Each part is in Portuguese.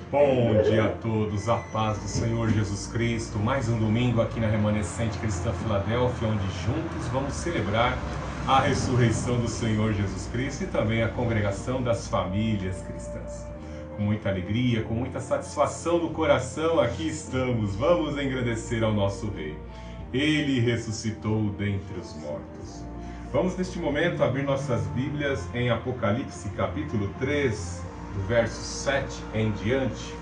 Bom dia a todos, a paz do Senhor Jesus Cristo. Mais um domingo aqui na Remanescente Cristã Filadélfia, onde juntos vamos celebrar a ressurreição do Senhor Jesus Cristo e também a congregação das famílias cristãs. Com muita alegria, com muita satisfação no coração, aqui estamos. Vamos engrandecer ao nosso Rei. Ele ressuscitou dentre os mortos. Vamos neste momento abrir nossas Bíblias em Apocalipse capítulo 3, do verso 7 em diante.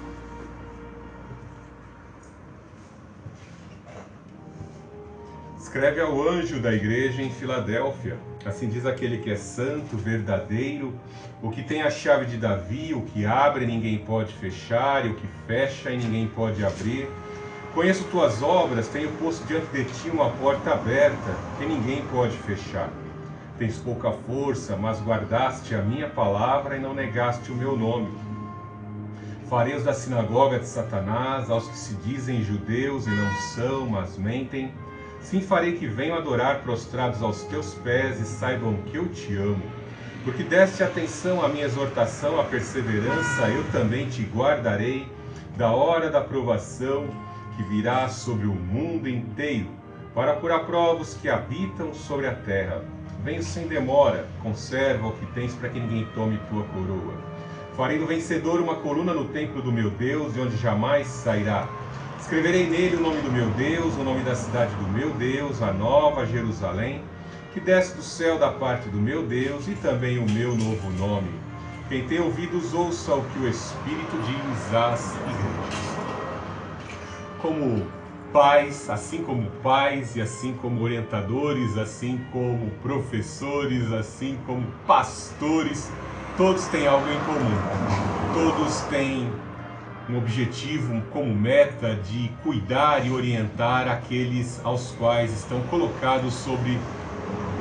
Escreve ao anjo da igreja em Filadélfia: assim diz aquele que é santo, verdadeiro, o que tem a chave de Davi, o que abre e ninguém pode fechar, e o que fecha e ninguém pode abrir. Conheço tuas obras, tenho posto diante de ti uma porta aberta, que ninguém pode fechar. Tens pouca força, mas guardaste a minha palavra e não negaste o meu nome. Farei os da sinagoga de Satanás, aos que se dizem judeus e não são, mas mentem. Sim, farei que venham adorar prostrados aos teus pés e saibam que eu te amo. Porque deste atenção à minha exortação, à perseverança, eu também te guardarei da hora da provação que virá sobre o mundo inteiro, para pôr à prova os que habitam sobre a terra. Venho sem demora, conserva o que tens para que ninguém tome tua coroa. Farei do vencedor uma coluna no templo do meu Deus, de onde jamais sairá. Escreverei nele o nome do meu Deus, o nome da cidade do meu Deus, a nova Jerusalém, que desce do céu da parte do meu Deus, e também o meu novo nome. Quem tem ouvidos, ouça o que o Espírito diz às igrejas. Como pais, assim como pais e assim como orientadores, assim como professores, assim como pastores, todos têm algo em comum. Todos têm um objetivo como meta de cuidar e orientar aqueles aos quais estão colocados sobre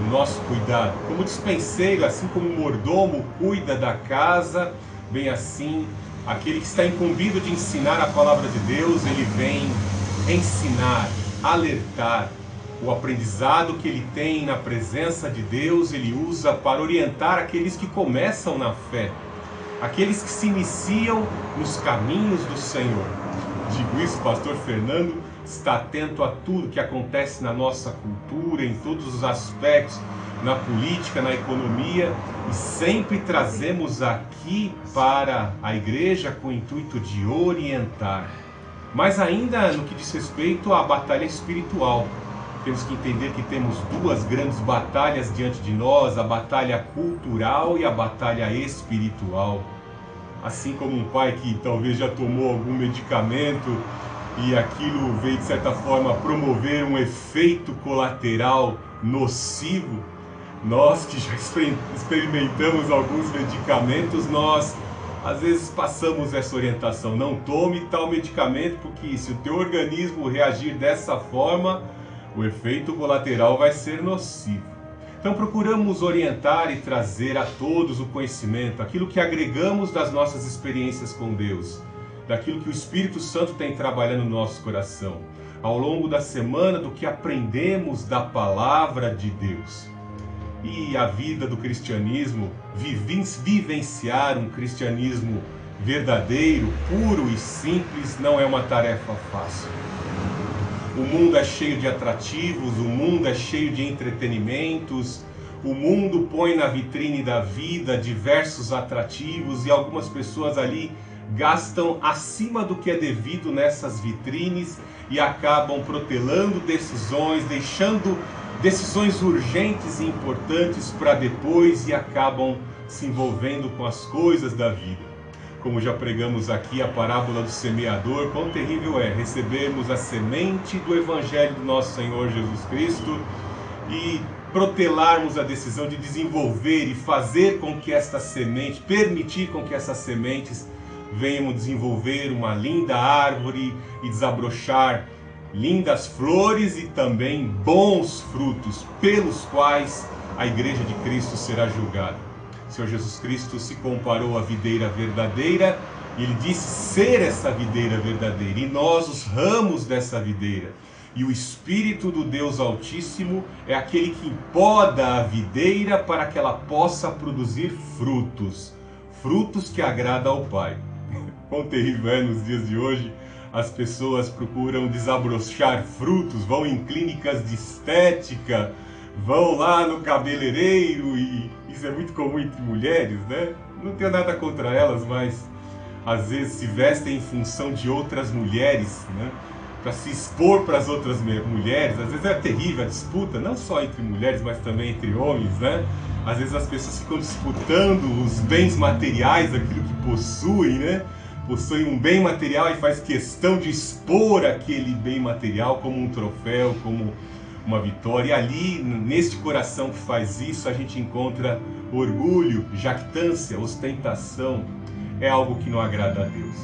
o nosso cuidado. Como dispenseiro, assim como o mordomo cuida da casa, bem assim, aquele que está incumbido de ensinar a palavra de Deus, ele vem ensinar, alertar. O aprendizado que ele tem na presença de Deus, ele usa para orientar aqueles que começam na fé, aqueles que se iniciam nos caminhos do Senhor. Digo isso, pastor Fernando está atento a tudo que acontece na nossa cultura, em todos os aspectos, na política, na economia, e sempre trazemos aqui para a igreja com o intuito de orientar. Mas ainda no que diz respeito à batalha espiritual, temos que entender que temos duas grandes batalhas diante de nós, a batalha cultural e a batalha espiritual. Assim como um pai que talvez já tomou algum medicamento e aquilo veio de certa forma promover um efeito colateral nocivo, nós que já experimentamos alguns medicamentos, nós às vezes passamos essa orientação: não tome tal medicamento, porque se o teu organismo reagir dessa forma, o efeito colateral vai ser nocivo. Então procuramos orientar e trazer a todos o conhecimento, aquilo que agregamos das nossas experiências com Deus, daquilo que o Espírito Santo tem trabalhando no nosso coração, ao longo da semana, do que aprendemos da palavra de Deus. E a vida do cristianismo, vivenciar um cristianismo verdadeiro, puro e simples, não é uma tarefa fácil. O mundo é cheio de atrativos, o mundo é cheio de entretenimentos, o mundo põe na vitrine da vida diversos atrativos e algumas pessoas ali gastam acima do que é devido nessas vitrines e acabam protelando decisões, deixando decisões urgentes e importantes para depois e acabam se envolvendo com as coisas da vida. Como já pregamos aqui, a parábola do semeador, quão terrível é recebermos a semente do Evangelho do nosso Senhor Jesus Cristo e protelarmos a decisão de desenvolver e fazer com que esta semente, permitir com que essas sementes venham desenvolver uma linda árvore e desabrochar lindas flores e também bons frutos, pelos quais a Igreja de Cristo será julgada. O Senhor Jesus Cristo se comparou à videira verdadeira e Ele disse ser essa videira verdadeira, e nós os ramos dessa videira. E o Espírito do Deus Altíssimo é aquele que poda a videira para que ela possa produzir frutos, frutos que agradam ao Pai. Quão terrível é nos dias de hoje, as pessoas procuram desabrochar frutos, vão em clínicas de estética, vão lá no cabeleireiro, e isso é muito comum entre mulheres, né? Não tenho nada contra elas, mas às vezes se vestem em função de outras mulheres, né? Para se expor para as outras mulheres. Às vezes é terrível a disputa, não só entre mulheres, mas também entre homens, né? Às vezes as pessoas ficam disputando os bens materiais, aquilo que possuem, né? Possuem um bem material e faz questão de expor aquele bem material como um troféu, como uma vitória. E ali, neste coração que faz isso, a gente encontra orgulho, jactância, ostentação. É algo que não agrada a Deus.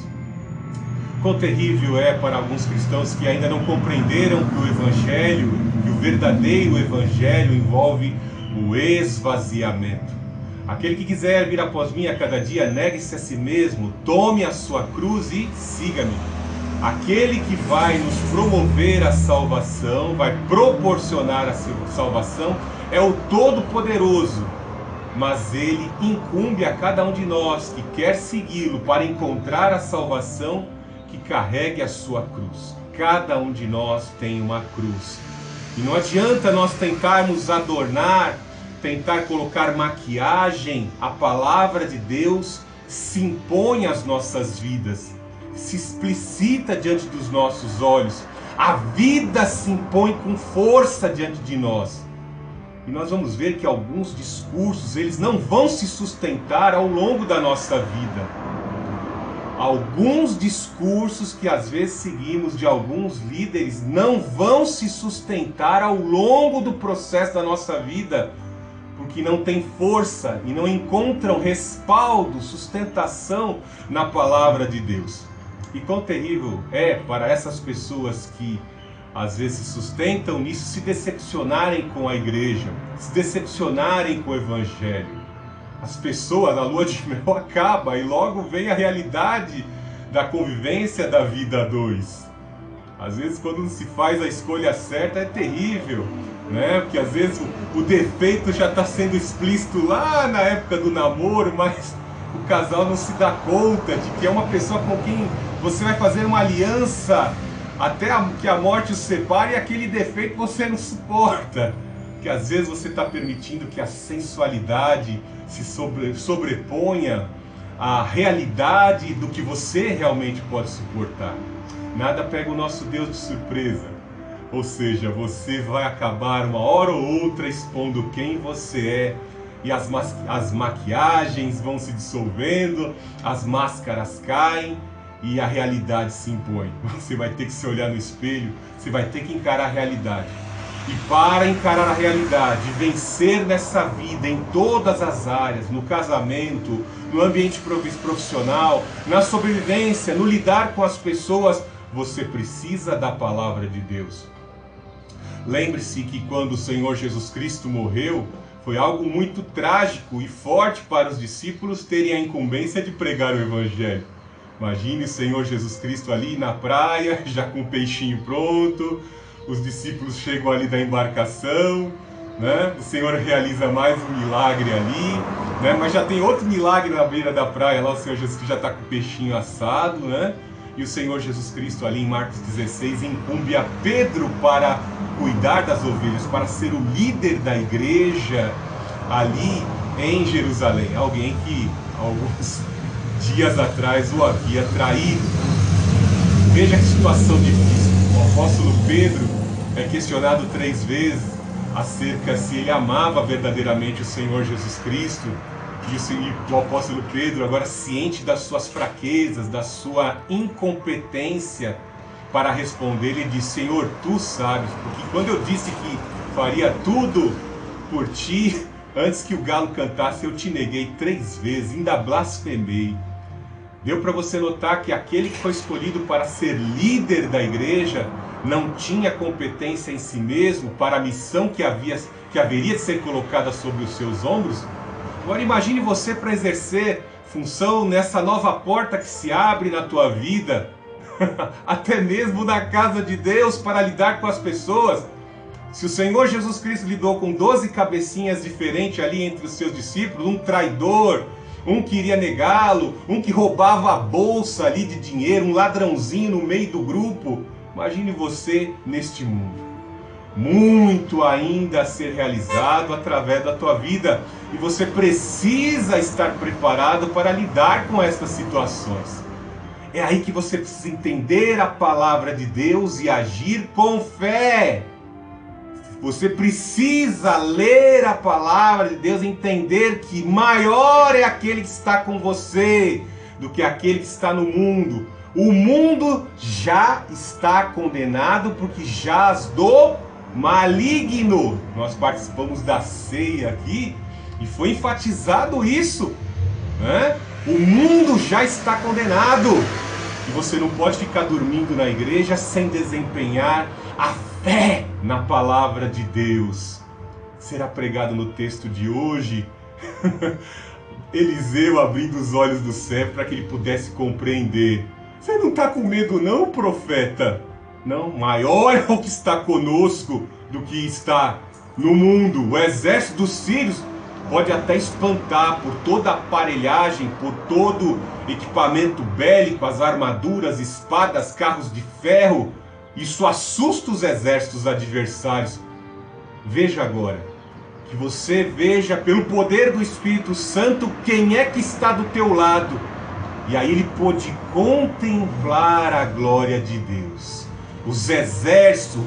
Quão terrível é para alguns cristãos que ainda não compreenderam que o Evangelho, que o verdadeiro Evangelho envolve o esvaziamento. Aquele que quiser vir após mim a cada dia, negue-se a si mesmo, tome a sua cruz e siga-me. Aquele que vai nos promover a salvação, vai proporcionar a salvação, é o Todo-Poderoso. Mas ele incumbe a cada um de nós que quer segui-lo para encontrar a salvação, que carregue a sua cruz. Cada um de nós tem uma cruz. E não adianta nós tentarmos adornar, tentar colocar maquiagem. A palavra de Deus se impõe às nossas vidas, se explicita diante dos nossos olhos. A vida se impõe com força diante de nós. E nós vamos ver que alguns discursos, eles não vão se sustentar ao longo da nossa vida. Alguns discursos que às vezes seguimos de alguns líderes não vão se sustentar ao longo do processo da nossa vida, porque não tem força e não encontram respaldo, sustentação na palavra de Deus. E quão terrível é para essas pessoas que às vezes se sustentam nisso, se decepcionarem com a igreja, se decepcionarem com o Evangelho. As pessoas, a lua de mel acaba e logo vem a realidade da convivência da vida a dois. Às vezes, quando não se faz a escolha certa, é terrível, né? Porque às vezes o defeito já está sendo explícito lá na época do namoro, mas o casal não se dá conta de que é uma pessoa com quem você vai fazer uma aliança até que a morte os separe, e aquele defeito você não suporta. Que às vezes você está permitindo que a sensualidade se sobreponha à realidade do que você realmente pode suportar. Nada pega o nosso Deus de surpresa. Ou seja, você vai acabar uma hora ou outra expondo quem você é, e as maquiagens vão se dissolvendo, as máscaras caem e a realidade se impõe. Você vai ter que se olhar no espelho, você vai ter que encarar a realidade. E para encarar a realidade, vencer nessa vida em todas as áreas, no casamento, no ambiente profissional, na sobrevivência, no lidar com as pessoas, você precisa da palavra de Deus. Lembre-se que quando o Senhor Jesus Cristo morreu, foi algo muito trágico e forte para os discípulos terem a incumbência de pregar o Evangelho. Imagine o Senhor Jesus Cristo ali na praia, já com o peixinho pronto. Os discípulos chegam ali da embarcação, né? O Senhor realiza mais um milagre ali, né? Mas já tem outro milagre na beira da praia, lá o Senhor Jesus Cristo já está com o peixinho assado, né? E o Senhor Jesus Cristo ali em Marcos 16 incumbe a Pedro para cuidar das ovelhas, para ser o líder da igreja ali em Jerusalém. Alguém que alguns dias atrás o havia traído. Veja que situação difícil. O apóstolo Pedro é questionado 3 vezes acerca se ele amava verdadeiramente o Senhor Jesus Cristo. E o apóstolo Pedro, agora ciente das suas fraquezas, da sua incompetência para responder, ele diz: Senhor, tu sabes, porque quando eu disse que faria tudo por ti, antes que o galo cantasse, eu te neguei 3 vezes, ainda blasfemei. Deu para você notar que aquele que foi escolhido para ser líder da igreja não tinha competência em si mesmo para a missão que haveria de ser colocada sobre os seus ombros? Agora imagine você para exercer função nessa nova porta que se abre na tua vida, até mesmo na casa de Deus, para lidar com as pessoas. Se o Senhor Jesus Cristo lidou com 12 cabecinhas diferentes ali entre os seus discípulos, um traidor, um queria negá-lo, um que roubava a bolsa ali de dinheiro, um ladrãozinho no meio do grupo. Imagine você neste mundo. Muito ainda a ser realizado através da tua vida, e você precisa estar preparado para lidar com estas situações. É aí que você precisa entender a palavra de Deus e agir com fé. Você precisa ler a palavra de Deus e entender que maior é aquele que está com você do que aquele que está no mundo. O mundo já está condenado porque jaz do maligno. Nós participamos da ceia aqui e foi enfatizado isso, né? O mundo já está condenado e você não pode ficar dormindo na igreja sem desempenhar a fé na palavra de Deus. Será pregado no texto de hoje Eliseu abrindo os olhos do céu para que ele pudesse compreender. Você não está com medo não, profeta? Não, maior é o que está conosco do que está no mundo. O exército dos sírios pode até espantar por toda a aparelhagem, por todo equipamento bélico, as armaduras, espadas, carros de ferro. Isso assusta os exércitos adversários. Veja agora, que você veja pelo poder do Espírito Santo quem é que está do teu lado. E aí ele pôde contemplar a glória de Deus. Os exércitos,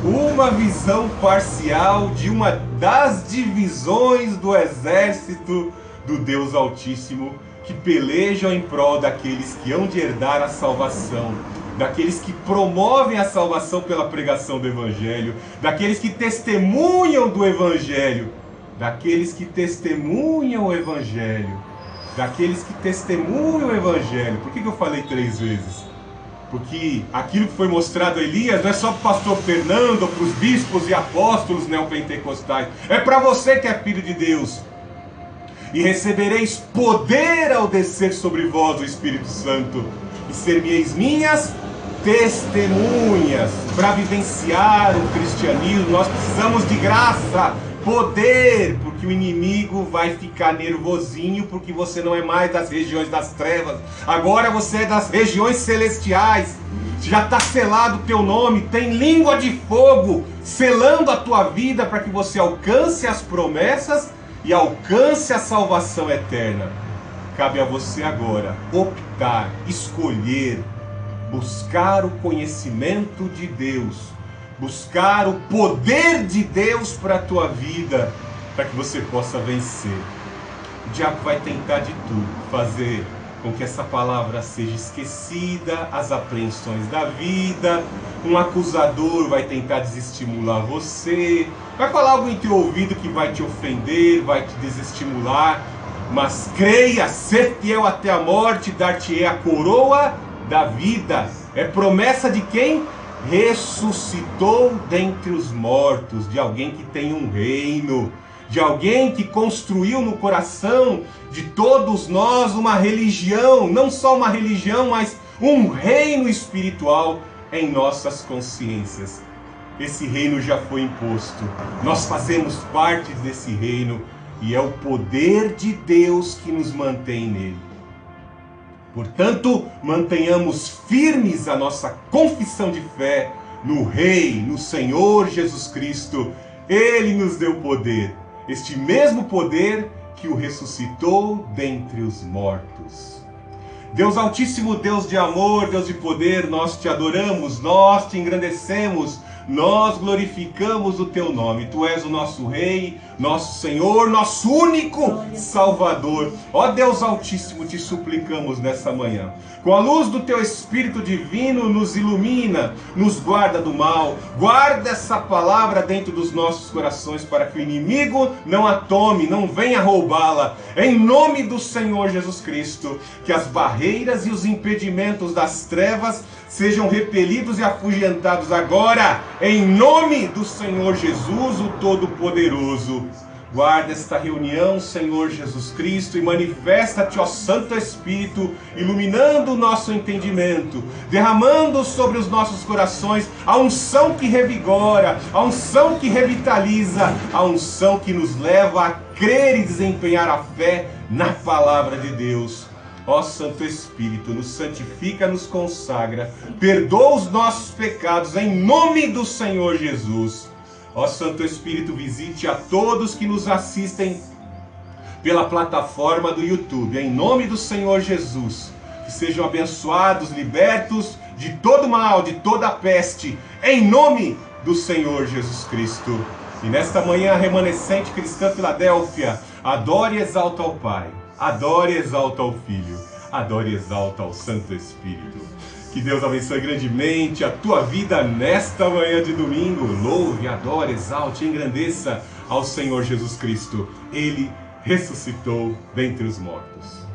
uma visão parcial de uma das divisões do exército do Deus Altíssimo, que pelejam em prol daqueles que hão de herdar a salvação, daqueles que promovem a salvação pela pregação do Evangelho, daqueles que testemunham do Evangelho, daqueles que testemunham o Evangelho, daqueles que testemunham o Evangelho. Por que eu falei 3 vezes? Porque aquilo que foi mostrado a Elias não é só para o pastor Fernando, ou para os bispos e apóstolos neopentecostais. É para você que é filho de Deus. E recebereis poder ao descer sobre vós o Espírito Santo, e ser-me-eis minhas testemunhas. Para vivenciar o cristianismo, nós precisamos de graça, poder, porque o inimigo vai ficar nervosinho, porque você não é mais das regiões das trevas, agora você é das regiões celestiais. Já está selado o teu nome, tem língua de fogo selando a tua vida para que você alcance as promessas e alcance a salvação eterna. Cabe a você agora optar, escolher, buscar o conhecimento de Deus, buscar o poder de Deus para a tua vida, para que você possa vencer. O diabo vai tentar de tudo, fazer com que essa palavra seja esquecida, as apreensões da vida, um acusador vai tentar desestimular você, vai falar algo em teu ouvido que vai te ofender, vai te desestimular, mas creia, ser fiel até a morte, dar-te-ei a coroa da vida. É promessa de quem? Ressuscitou dentre os mortos, de alguém que tem um reino, de alguém que construiu no coração de todos nós uma religião, não só uma religião, mas um reino espiritual em nossas consciências. Esse reino já foi imposto, nós fazemos parte desse reino e é o poder de Deus que nos mantém nele. Portanto, mantenhamos firmes a nossa confissão de fé no Rei, no Senhor Jesus Cristo. Ele nos deu poder, este mesmo poder que o ressuscitou dentre os mortos. Deus Altíssimo, Deus de amor, Deus de poder, nós te adoramos, nós te engrandecemos, nós glorificamos o teu nome. Tu és o nosso Rei, nosso Senhor, nosso único Salvador. Ó Deus Altíssimo, te suplicamos nessa manhã, com a luz do teu Espírito Divino, nos ilumina, nos guarda do mal, guarda essa palavra dentro dos nossos corações, para que o inimigo não a tome, não venha roubá-la. Em nome do Senhor Jesus Cristo, que as barreiras e os impedimentos das trevas sejam repelidos e afugentados agora, em nome do Senhor Jesus, o Todo-Poderoso. Guarda esta reunião, Senhor Jesus Cristo, e manifesta-te, ó Santo Espírito, iluminando o nosso entendimento, derramando sobre os nossos corações a unção que revigora, a unção que revitaliza, a unção que nos leva a crer e desempenhar a fé na palavra de Deus. Ó Santo Espírito, nos santifica, nos consagra, perdoa os nossos pecados em nome do Senhor Jesus. Ó Santo Espírito, visite a todos que nos assistem pela plataforma do YouTube, em nome do Senhor Jesus. Que sejam abençoados, libertos de todo mal, de toda peste, em nome do Senhor Jesus Cristo. E nesta manhã, a remanescente cristã Filadélfia adore e exalta ao Pai, adore e exalta ao Filho, adore e exalta ao Santo Espírito. Que Deus abençoe grandemente a tua vida nesta manhã de domingo. Louve, adore, exalte e engrandeça ao Senhor Jesus Cristo. Ele ressuscitou dentre os mortos.